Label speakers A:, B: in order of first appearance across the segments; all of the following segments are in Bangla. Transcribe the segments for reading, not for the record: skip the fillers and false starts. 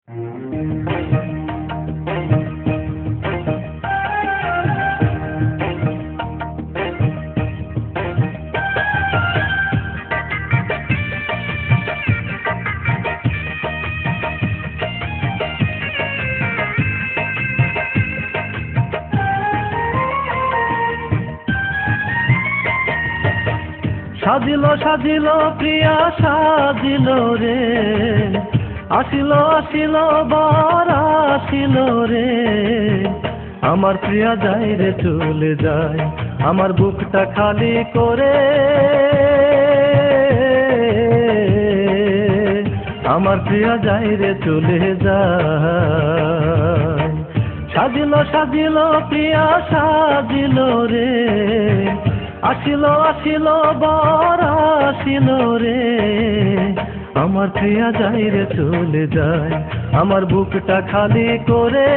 A: সাজিল সাজিল প্রিয়া সাজিল রে, আসিল আসিল বার আসিল রে। আমার প্রিয়া যায় রে চলে যায়, আমার বুকটা খালি করে। আমার প্রিয়া যায় রে চলে যায়। সাজিল সাজিল প্রিয়া সাজিল রে, আসিল আসিল বার আসিল রে। আমার প্রিয়া যায় রে চলে যায়, আমার বুকটা খালি করে।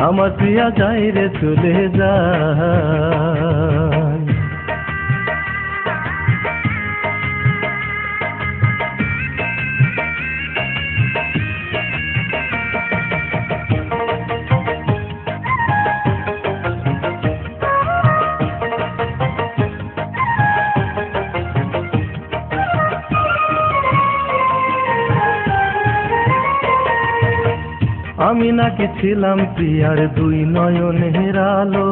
A: আমার প্রিয়া যায় রে চলে যায়। আমি নাকি ছিলাম প্রিয়ার দুই নয়নের আলো,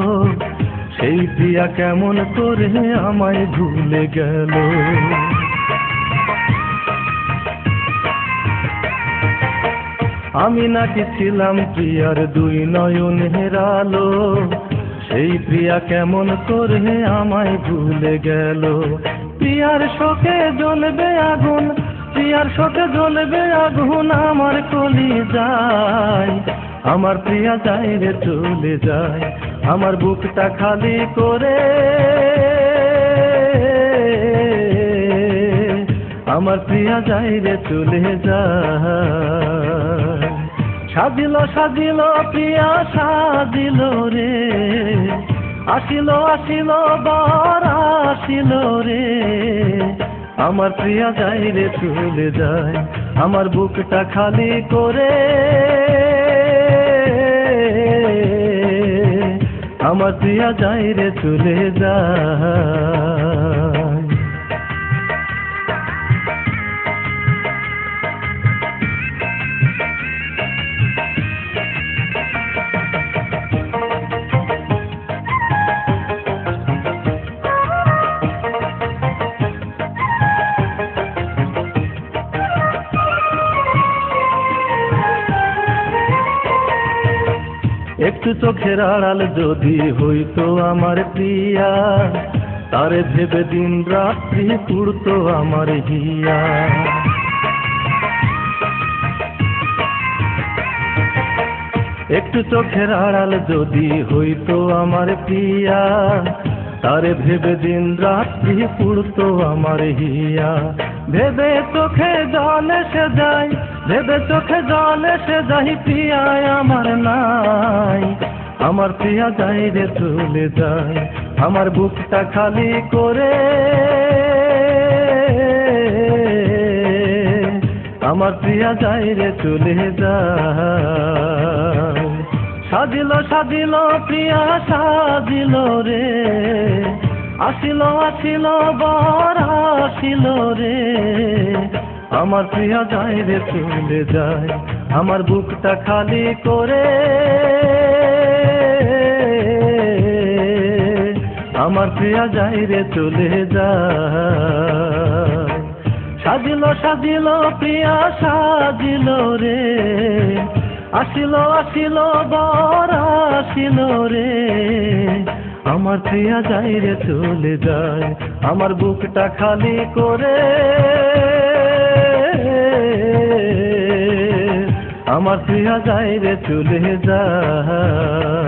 A: সেই প্রিয়া কেমন করে আমায় ভুলে গেল। আমি নাকি ছিলাম প্রিয়ার দুই নয়নের আলো, সেই প্রিয়া কেমন করে আমায় ভুলে গেল। প্রিয়ার শোকে জ্বলবে আগুন, প্রিয়ার শোকে জ্বলবে আগুন আমার কলিজায়। আমার প্রিয়া যায় রে চলে যায়, আমার বুকটা খালি করে। আমার প্রিয়া যায় রে চলে যায়। সাজিল সাজিল প্রিয়া সাজিল রে, আসিল আসিল বার আসিল রে। আমার প্রিয়া যায় রে চলে যায়, আমার বুকটা খালি করে। আমার প্রিয়া যায় রে চলে যায়। একটু চোখের আড়াল যদি হইতো আমার প্রিয়া, তারে ভেবে দিন রাত্রি পুড়তো আমার হিয়া। একটু চোখের আড়াল যদি হইতো আমার প্রিয়া, তারে ভেবে দিন রাত্রি পুড়তো আমার হিয়া। ভেবে চোখে জল এসে যায়, ভেবে চোখে জল এসে যাই, প্রিয়া আমার নাই। আমার প্রিয়া যায় রে চলে যায়, আমার বুকটা খালি করে। আমার প্রিয়া যায় রে চলে যায়। সাজিল সাজিল প্রিয়া সাজিল রে, আসিল আসিল বার আসিল রে। আমার প্রিয়া যায় রে চলে যায়, আমার বুকটা খালি করে। আমার প্রিয়া যায় রে চলে যায়। সাজিল সাজিল প্রিয়া সাজিল রে, আসিল আসিল বার আসিল রে। আমার প্রিয়া যায় রে চলে যায়, আমার বুকটা খালি করে। আমার প্রিয়া যায় রে চলে যায়।